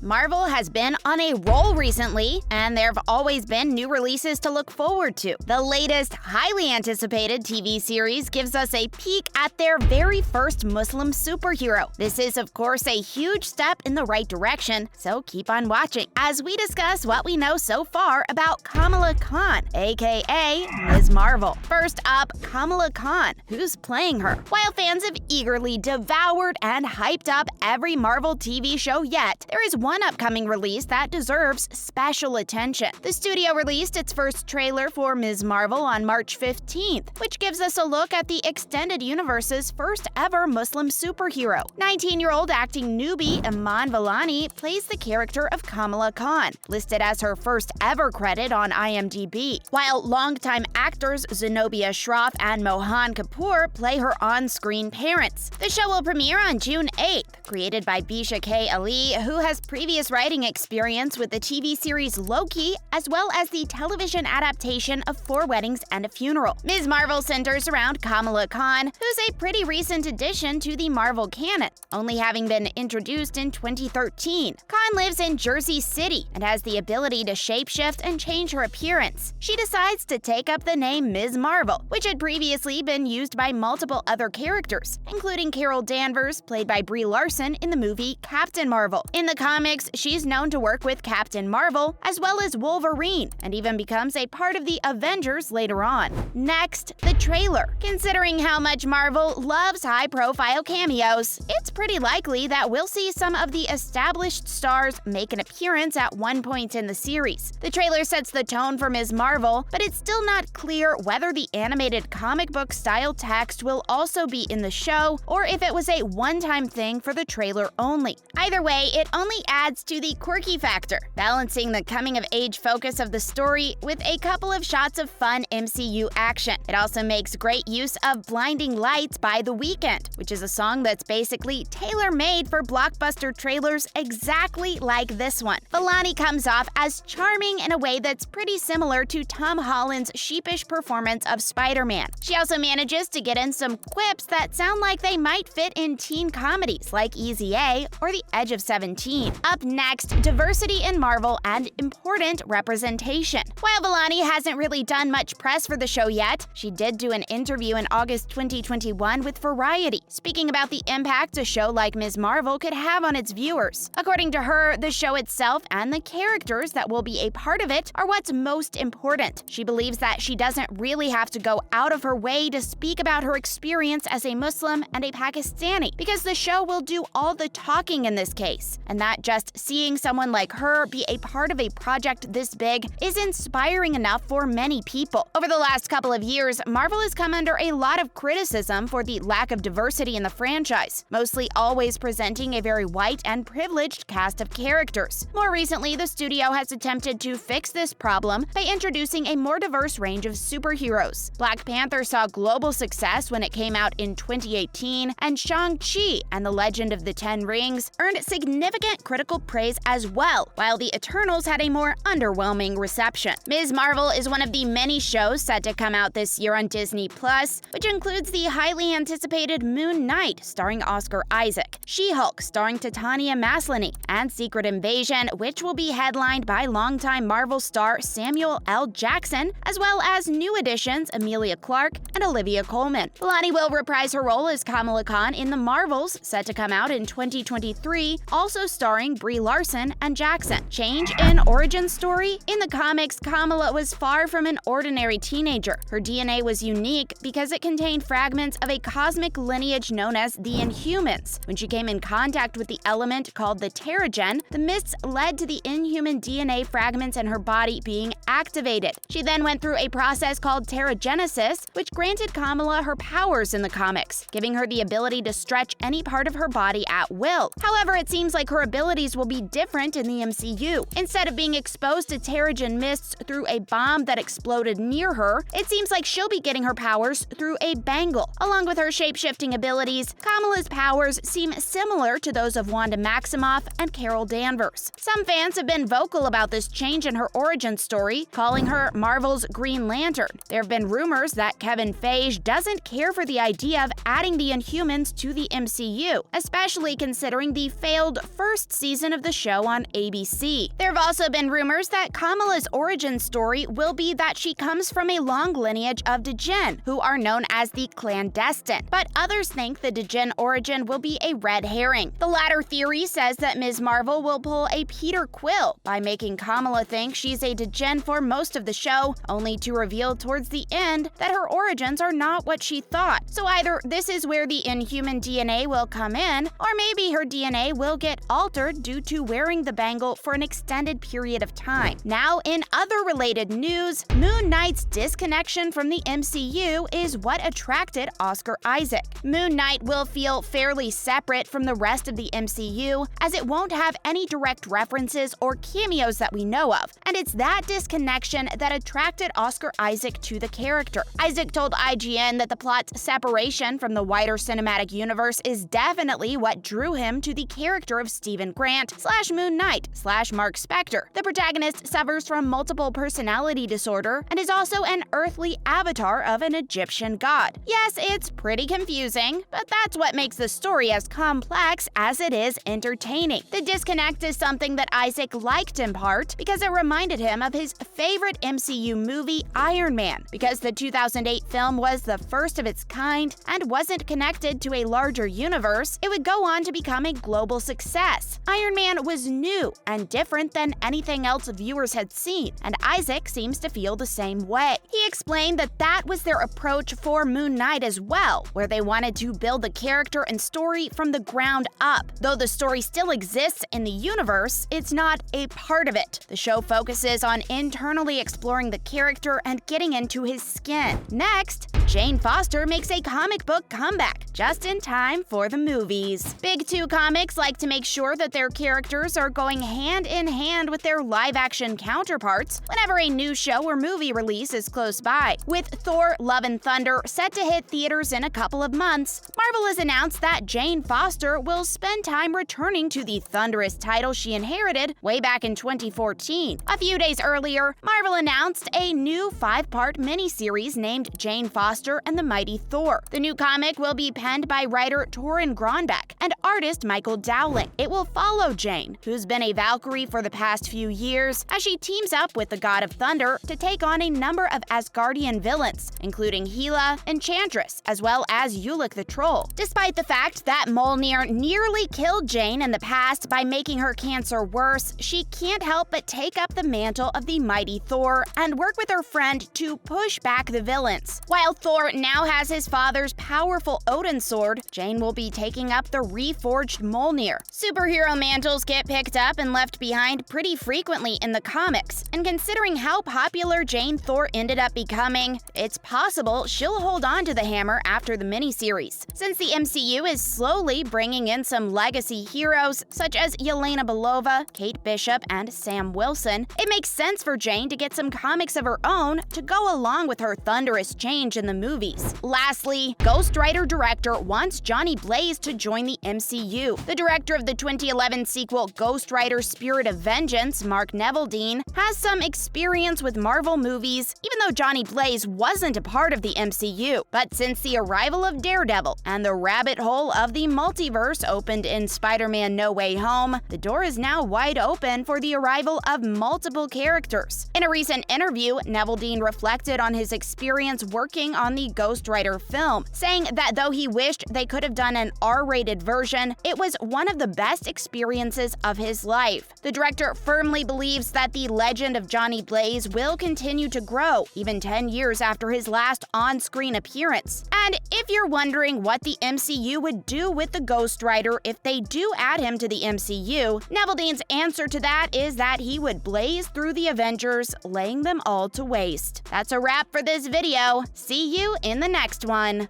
Marvel has been on a roll recently, and there have always been new releases to look forward to. The latest, highly anticipated TV series gives us a peek at their very first Muslim superhero. This is, of course, a huge step in the right direction, so keep on watching as we discuss what we know so far about Kamala Khan, aka Ms. Marvel. First up, Kamala Khan, who's playing her. While fans have eagerly devoured and hyped up every Marvel TV show yet, there is one upcoming release that deserves special attention. The studio released its first trailer for Ms. Marvel on March 15th, which gives us a look at the extended universe's first ever Muslim superhero. 19-year-old acting newbie Iman Vellani plays the character of Kamala Khan, listed as her first ever credit on IMDb, while longtime actors Zenobia, Shroff, and Mohan Kapur play her on-screen parents. The show will premiere on June 8th, created by Bisha K. Ali, who has previous writing experience with the TV series Loki, as well as the television adaptation of 4 Weddings and a Funeral. Ms. Marvel centers around Kamala Khan, who's a pretty recent addition to the Marvel canon, only having been introduced in 2013. Khan lives in Jersey City and has the ability to shapeshift and change her appearance. She decides to take up the name Ms. Marvel, which had previously been used by multiple other characters, including Carol Danvers, played by Brie Larson in the movie Captain Marvel. In the comics, she's known to work with Captain Marvel, as well as Wolverine, and even becomes a part of the Avengers later on. Next, the trailer. Considering how much Marvel loves high-profile cameos, it's pretty likely that we'll see some of the established stars make an appearance at one point in the series. The trailer sets the tone for Ms. Marvel, but it's still not clear whether the animated comic book-style text will also be in the show, or if it was a one-time thing for the trailer only. Either way, it only adds to the quirky factor, balancing the coming-of-age focus of the story with a couple of shots of fun MCU action. It also makes great use of Blinding Lights by The Weeknd, which is a song that's basically tailor-made for blockbuster trailers exactly like this one. Vellani comes off as charming in a way that's pretty similar to Tom Holland's sheepish performance of Spider-Man. She also manages to get in some quips that sound like they might fit in teen comedies like Easy A or The Edge of 17. Up next, diversity in Marvel and important representation. While Vellani hasn't really done much press for the show yet, she did do an interview in August 2021 with Variety, speaking about the impact a show like Ms. Marvel could have on its viewers. According to her, the show itself and the characters that will be a part of it are what's most important. She believes that she doesn't really have to go out of her way to speak about her experience as a Muslim and a Pakistani, because the show will do all the talking in this case, and that just seeing someone like her be a part of a project this big is inspiring enough for many people. Over the last couple of years, Marvel has come under a lot of criticism for the lack of diversity in the franchise, mostly always presenting a very white and privileged cast of characters. More recently, the studio has attempted to fix this problem by introducing a more diverse range of superheroes. Black Panther saw global success when it came out in 2018, and Shang-Chi and the Legend of the Ten Rings earned significant critical praise as well, while the Eternals had a more underwhelming reception. Ms. Marvel is one of the many shows set to come out this year on Disney+, which includes the highly anticipated Moon Knight starring Oscar Isaac, She-Hulk starring Titania Maslany, and Secret Invasion, which will be headlined by longtime Marvel star Samuel L. Jackson, as well as new additions Emilia Clarke and Olivia Colman. Vellani will reprise her role as Kamala Khan in The Marvels, set to come out in 2023, also starring Brie Larson and Jackson. Change in origin story? In the comics, Kamala was far from an ordinary teenager. Her DNA was unique because it contained fragments of a cosmic lineage known as the Inhumans. When she came in contact with the element called the Terrigen, the mists led to the Inhuman DNA fragments in her body being activated. She then went through a process called Terrigenesis, which granted Kamala her powers in the comics, giving her the ability to stretch any part of her body at will. However, it seems like her abilities will be different in the MCU. Instead of being exposed to Terrigen mists through a bomb that exploded near her, it seems like she'll be getting her powers through a bangle. Along with her shape-shifting abilities, Kamala's powers seem similar to those of Wanda Maximoff and Carol Danvers. Some fans have been vocal about this change in her origin story, calling her Marvel's Green Lantern. There have been rumors that Kevin Feige doesn't care for the idea of adding the Inhumans to the MCU, especially considering the failed first season season of the show on ABC. There have also been rumors that Kamala's origin story will be that she comes from a long lineage of Djinn, who are known as the Clandestine, but others think the Djinn origin will be a red herring. The latter theory says that Ms. Marvel will pull a Peter Quill by making Kamala think she's a Djinn for most of the show, only to reveal towards the end that her origins are not what she thought. So either this is where the Inhuman DNA will come in, or maybe her DNA will get altered due to wearing the bangle for an extended period of time. Now, in other related news, Moon Knight's disconnection from the MCU is what attracted Oscar Isaac. Moon Knight will feel fairly separate from the rest of the MCU, as it won't have any direct references or cameos that we know of, and it's that disconnection that attracted Oscar Isaac to the character. Isaac told IGN that the plot's separation from the wider cinematic universe is definitely what drew him to the character of Stephen Grant / Moon Knight / Mark Spector. The protagonist suffers from multiple personality disorder and is also an earthly avatar of an Egyptian god. Yes, it's pretty confusing, but that's what makes the story as complex as it is entertaining. The disconnect is something that Isaac liked in part because it reminded him of his favorite MCU movie, Iron Man, because the 2008 film was the first of its kind and wasn't connected to a larger universe. It would go on to become a global success. Iron Man was new and different than anything else viewers had seen, and Isaac seems to feel the same way. He explained that that was their approach for Moon Knight as well, where they wanted to build the character and story from the ground up. Though the story still exists in the universe, it's not a part of it. The show focuses on internally exploring the character and getting into his skin. Next, Jane Foster makes a comic book comeback, just in time for the movies. Big Two comics like to make sure that their characters are going hand in hand with their live-action counterparts whenever a new show or movie release is close by. With Thor: Love and Thunder set to hit theaters in a couple of months, Marvel has announced that Jane Foster will spend time returning to the thunderous title she inherited way back in 2014. A few days earlier, Marvel announced a new 5-part miniseries named Jane Foster and the Mighty Thor. The new comic will be penned by writer Torunn Grønbekk and artist Michael Dowling. It will follow Jane, who's been a Valkyrie for the past few years, as she teams up with the God of Thunder to take on a number of Asgardian villains, including Hela, Enchantress, as well as Ulik the Troll. Despite the fact that Mjolnir nearly killed Jane in the past by making her cancer worse, she can't help but take up the mantle of the Mighty Thor and work with her friend to push back the villains. While Thor now has his father's powerful Odin sword, Jane will be taking up the reforged Mjolnir. Superhero mantles get picked up and left behind pretty frequently in the comics, and considering how popular Jane Thor ended up becoming, it's possible she'll hold on to the hammer after the miniseries. Since the MCU is slowly bringing in some legacy heroes such as Yelena Belova, Kate Bishop, and Sam Wilson, it makes sense for Jane to get some comics of her own to go along with her thunderous change in the movies. Lastly, Ghost Rider director wants Johnny Blaze to join the MCU. The director of the 2011 sequel Ghost Rider: Spirit of Vengeance, Mark Neveldine, has some experience with Marvel movies, even though Johnny Blaze wasn't a part of the MCU. But since the arrival of Daredevil and the rabbit hole of the multiverse opened in Spider-Man: No Way Home, the door is now wide open for the arrival of multiple characters. In a recent interview, Neveldine reflected on his experience working on the Ghost Rider film, saying that though he wished they could have done an R-rated version, it was one of the best experiences of his life. The director firmly believes that the legend of Johnny Blaze will continue to grow, even 10 years after his last on-screen appearance. And if you're wondering what the MCU would do with the Ghost Rider if they do add him to the MCU, Neveldine's answer to that is that he would blaze through the Avengers, laying them all to waste. That's a wrap for this video. See you in the next one.